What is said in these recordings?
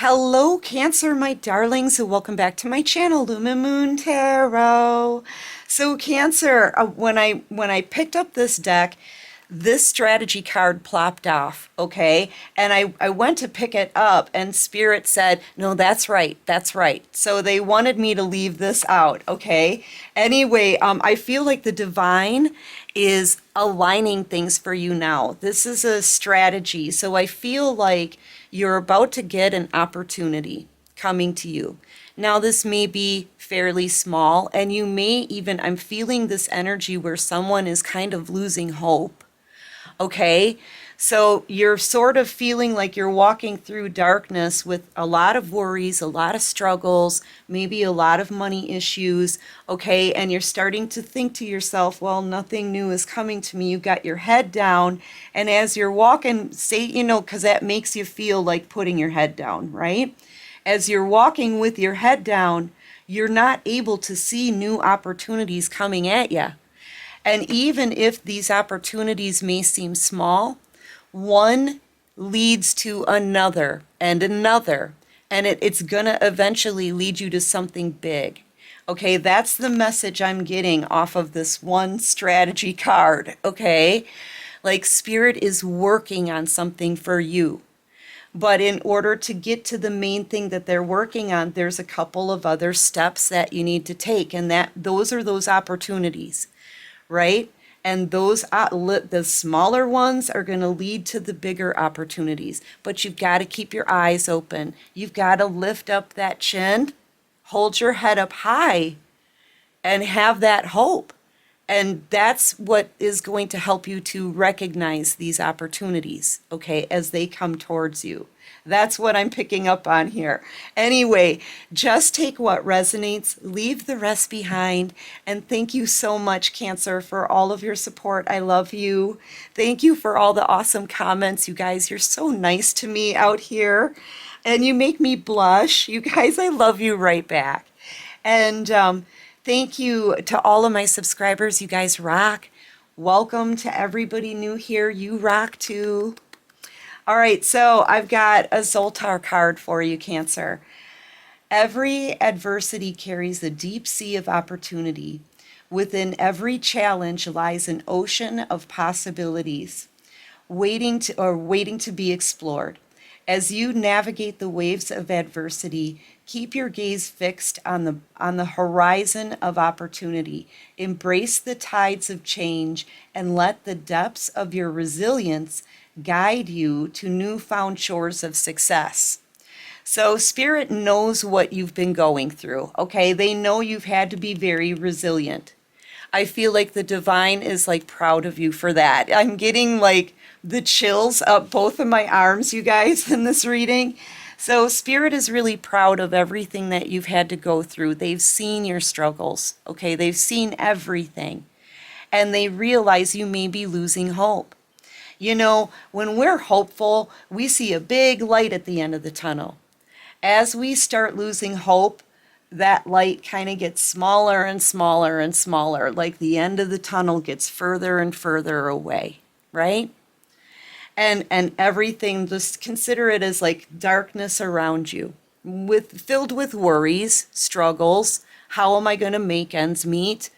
Hello, Cancer, my darlings, and welcome back to my channel, Luma Moon Tarot. So, Cancer, when I picked up this deck, this strategy card plopped off, okay? And I went to pick it up, and Spirit said, "No, that's right, that's right." So they wanted me to leave this out, okay? Anyway, I feel like the divine is aligning things for you now. This is a strategy, so I feel like you're about to get an opportunity coming to you. Now, this may be fairly small, and you may even, I'm feeling this energy where someone is kind of losing hope. Okay, so you're sort of feeling like you're walking through darkness with a lot of worries, a lot of struggles, maybe a lot of money issues. Okay, and you're starting to think to yourself, well, nothing new is coming to me. You've got your head down, and as you're walking, say, because that makes you feel like putting your head down, right? As you're walking with your head down, you're not able to see new opportunities coming at you. And even if these opportunities may seem small, one leads to another and another, and it's going to eventually lead you to something big. Okay, that's the message I'm getting off of this one strategy card. Okay, like Spirit is working on something for you. But in order to get to the main thing that they're working on, there's a couple of other steps that you need to take, and those are those opportunities, right? And those the smaller ones are going to lead to the bigger opportunities. But you've got to keep your eyes open. You've got to lift up that chin, hold your head up high, and have that hope. And that's what is going to help you to recognize these opportunities, okay, as they come towards you. That's what I'm picking up on here. Anyway, just take what resonates, leave the rest behind, and thank you so much, Cancer, for all of your support. I love you. Thank you for all the awesome comments. You guys, you're so nice to me out here, and you make me blush. You guys, I love you right back. And thank you to all of my subscribers. You guys rock. Welcome to everybody new here. You rock too. All right, so I've got a Zoltar card for you, Cancer. Every adversity carries a deep sea of opportunity. Within every challenge lies an ocean of possibilities waiting to be explored. As you navigate the waves of adversity, keep your gaze fixed on the horizon of opportunity. Embrace the tides of change and let the depths of your resilience guide you to newfound shores of success. So Spirit knows what you've been going through, okay? They know you've had to be very resilient. I feel like the divine is like proud of you for that. I'm getting like the chills up both of my arms, you guys, in this reading. So Spirit is really proud of everything that you've had to go through. They've seen your struggles, okay? They've seen everything. And they realize you may be losing hope. You know, when we're hopeful, we see a big light at the end of the tunnel. As we start losing hope, that light kind of gets smaller and smaller and smaller, like the end of the tunnel gets further and further away, right? And everything, just consider it as like darkness around you, filled with worries, struggles. How am I going to make ends meet?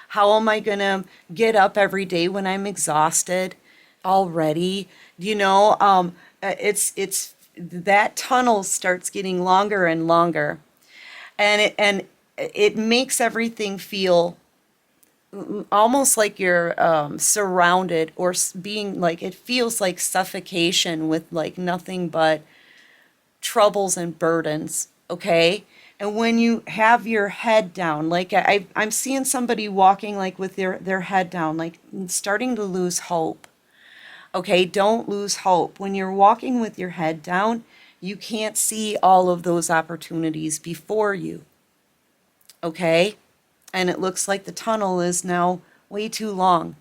How am I going to get up every day when I'm exhausted already? It's that tunnel starts getting longer and longer, and it makes everything feel almost like you're surrounded, or being like, it feels like suffocation with like nothing but troubles and burdens, okay? And when you have your head down, like I'm seeing somebody walking like with their head down, like starting to lose hope. Okay, don't lose hope. When you're walking with your head down, you can't see all of those opportunities before you. Okay? And it looks like the tunnel is now way too long.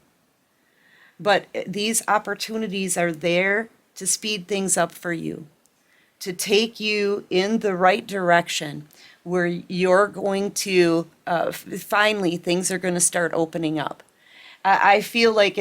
But these opportunities are there to speed things up for you, to take you in the right direction where you're going to, finally, things are going to start opening up. I feel like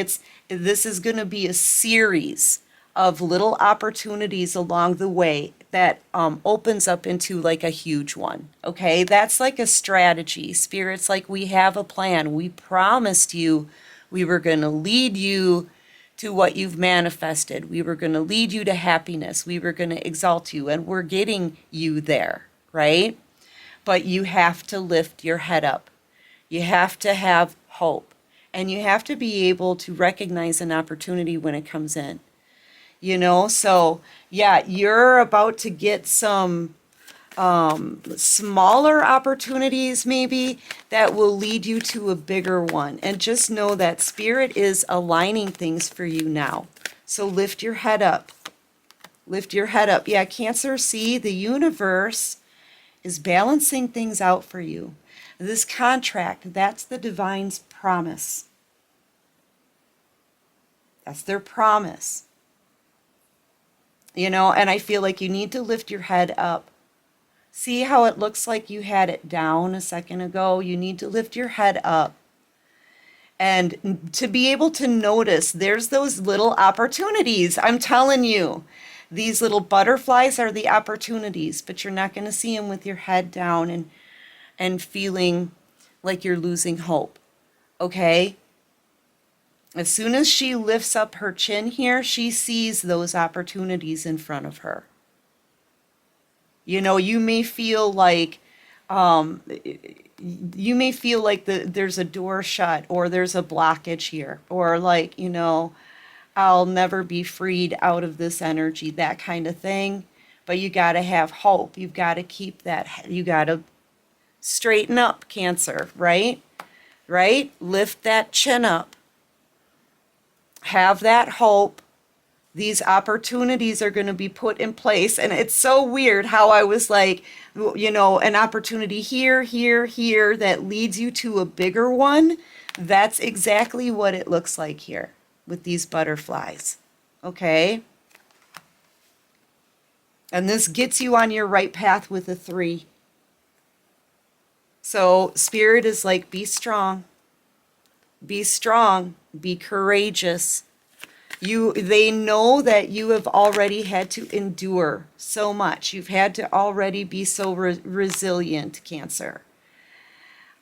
this is going to be a series of little opportunities along the way that opens up into like a huge one. Okay, that's like a strategy. Spirit's like, we have a plan. We promised you we were going to lead you to what you've manifested. We were going to lead you to happiness. We were going to exalt you, and we're getting you there, right? But you have to lift your head up. You have to have hope, and you have to be able to recognize an opportunity when it comes in. So yeah, you're about to get some smaller opportunities maybe that will lead you to a bigger one. And just know that Spirit is aligning things for you now. So lift your head up. Lift your head up. Yeah, Cancer, see, the universe is balancing things out for you. This contract, that's the divine's promise. That's their promise. And I feel like you need to lift your head up. See how it looks like you had it down a second ago? You need to lift your head up. And to be able to notice, there's those little opportunities. I'm telling you, these little butterflies are the opportunities, but you're not going to see them with your head down and feeling like you're losing hope. Okay? As soon as she lifts up her chin here, she sees those opportunities in front of her. You may feel like there's a door shut, or there's a blockage here, or like, I'll never be freed out of this energy, that kind of thing. But you got to have hope. You've got to keep that. You got to straighten up, Cancer, right? Right? Lift that chin up. Have that hope. These opportunities are going to be put in place. And it's so weird how I was like, an opportunity here, here, here that leads you to a bigger one. That's exactly what it looks like here with these butterflies. Okay? And this gets you on your right path with a 3. So Spirit is like, be strong. Be strong. Be courageous. They know that you have already had to endure so much. You've had to already be so resilient, Cancer.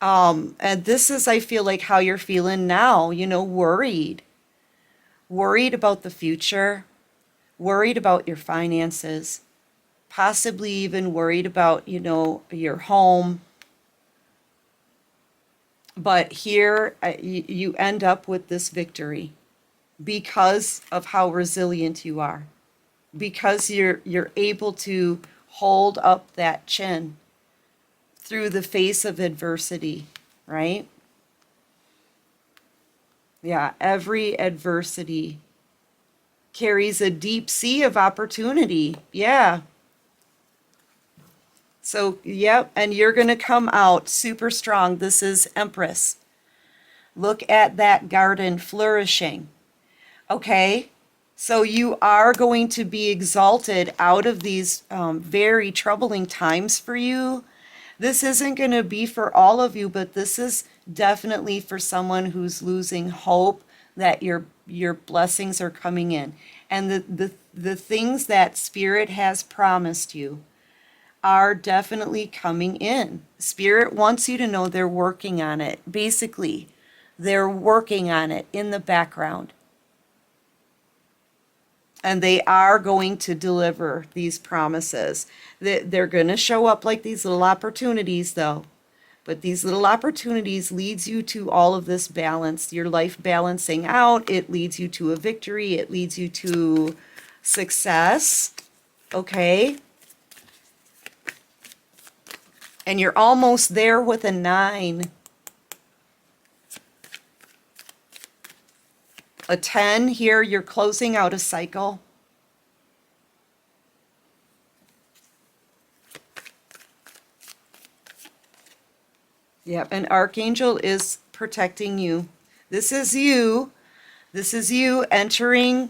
And this is, I feel like, how you're feeling now, worried. Worried about the future. Worried about your finances. Possibly even worried about, your home. But here you end up with this victory because of how resilient you are, because you're able to hold up that chin through the face of adversity, right? Yeah, every adversity carries a deep sea of opportunity. Yeah. So, yep, and you're going to come out super strong. This is Empress. Look at that garden flourishing. Okay, so you are going to be exalted out of these very troubling times for you. This isn't going to be for all of you, but this is definitely for someone who's losing hope that your blessings are coming in. And the things that Spirit has promised you are definitely coming in. Spirit wants you to know they're working on it. Basically, they're working on it in the background. And they are going to deliver these promises. They're going to show up like these little opportunities, though. But these little opportunities leads you to all of this balance, your life balancing out. It leads you to a victory. It leads you to success. Okay? And you're almost there with a 9. A 10 here, you're closing out a cycle. Yep, an archangel is protecting you. This is you. This is you entering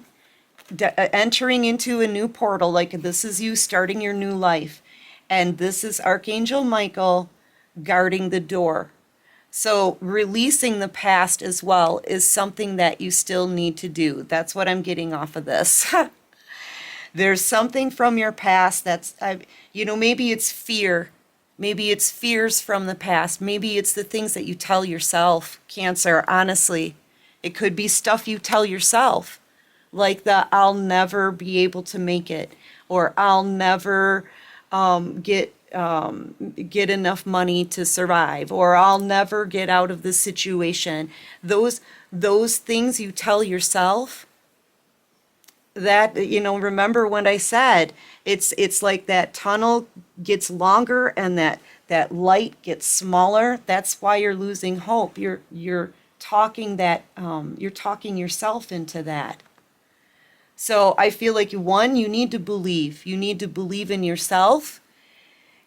into a new portal. Like, this is you starting your new life. And this is Archangel Michael guarding the door. So releasing the past as well is something that you still need to do. That's what I'm getting off of this. There's something from your past that's, maybe it's fear. Maybe it's fears from the past. Maybe it's the things that you tell yourself, Cancer, honestly. It could be stuff you tell yourself, like the I'll never be able to make it, or I'll never get enough money to survive, or I'll never get out of this situation. Those things you tell yourself, that, remember when I said it's like that tunnel gets longer and that light gets smaller. That's why you're losing hope. You're talking yourself into that. So I feel like, one, you need to believe. You need to believe in yourself,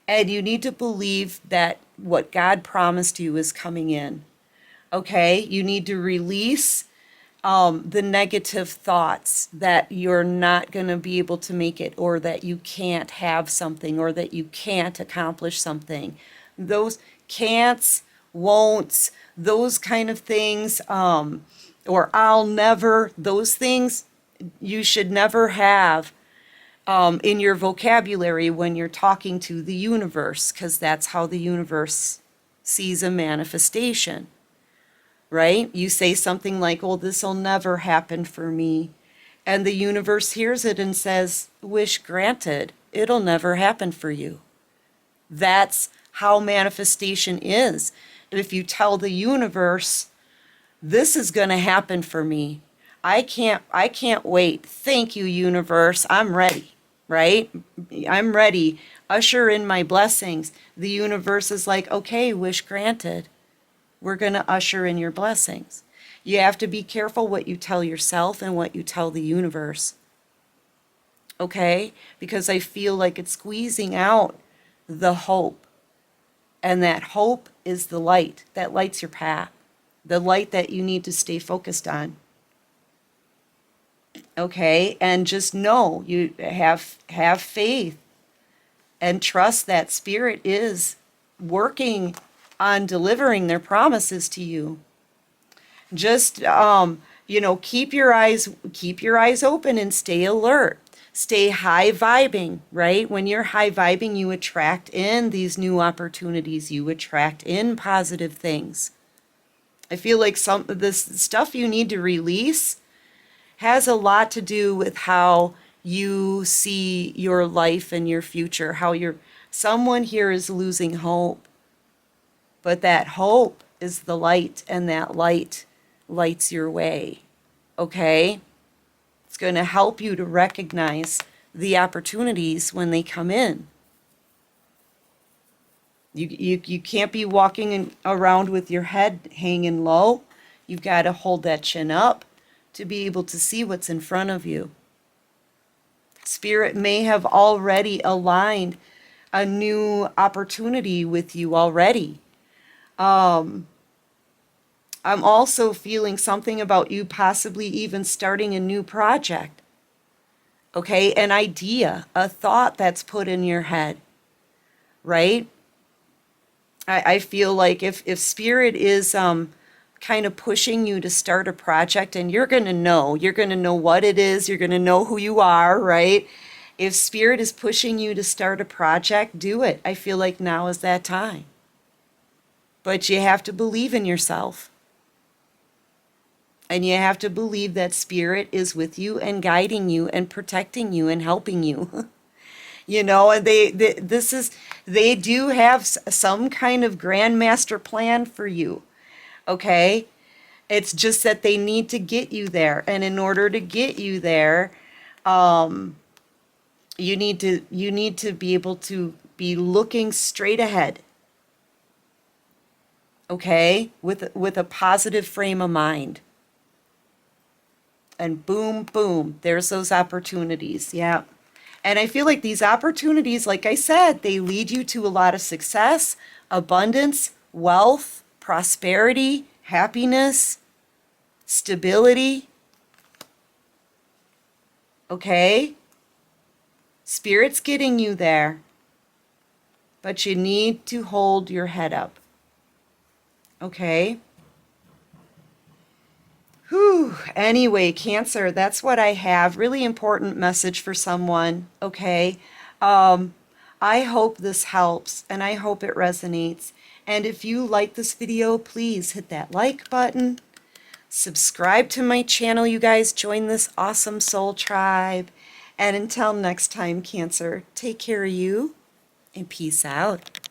and you need to believe that what God promised you is coming in. Okay? You need to release the negative thoughts that you're not going to be able to make it, or that you can't have something, or that you can't accomplish something. Those can'ts, won'ts, those kind of things, or I'll never, those things you should never have in your vocabulary when you're talking to the universe, because that's how the universe sees a manifestation. Right? You say something like, oh, this will never happen for me. And the universe hears it and says, wish granted, it'll never happen for you. That's how manifestation is. If you tell the universe, this is going to happen for me. I can't wait. Thank you, universe. I'm ready. Right? I'm ready. Usher in my blessings. The universe is like, okay, wish granted. We're going to usher in your blessings. You have to be careful what you tell yourself and what you tell the universe. Okay? Because I feel like it's squeezing out the hope. And that hope is the light that lights your path. The light that you need to stay focused on. Okay? And just know, you have faith and trust that Spirit is working on delivering their promises to you. Just keep your eyes open and stay alert. Stay high vibing, right? When you're high vibing, you attract in these new opportunities. You attract in positive things. I feel like some of this stuff you need to release has a lot to do with how you see your life and your future. Someone here is losing hope. But that hope is the light, and that light lights your way. Okay? It's going to help you to recognize the opportunities when they come in. You can't be walking around with your head hanging low. You've got to hold that chin up to be able to see what's in front of you. Spirit may have already aligned a new opportunity with you already. I'm also feeling something about you possibly even starting a new project. Okay, an idea, a thought that's put in your head, right? I feel like if Spirit is kind of pushing you to start a project, and you're going to know what it is, you're going to know who you are, right? If Spirit is pushing you to start a project, do it. I feel like now is that time. But you have to believe in yourself. And you have to believe that Spirit is with you and guiding you and protecting you and helping you. And they do have some kind of grand master plan for you. Okay? It's just that they need to get you there. And in order to get you there, you need to be able to be looking straight ahead. Okay? With a positive frame of mind. And boom, boom, there's those opportunities. Yeah. And I feel like these opportunities, like I said, they lead you to a lot of success, abundance, wealth, prosperity, happiness, stability. Okay? Spirit's getting you there. But you need to hold your head up. Okay? Whew. Anyway, Cancer, that's what I have. Really important message for someone, okay? Um, I hope this helps and I hope it resonates. And if you like this video, please hit that like button. Subscribe to my channel, you guys. Join this awesome soul tribe. And until next time, Cancer, take care of you and peace out.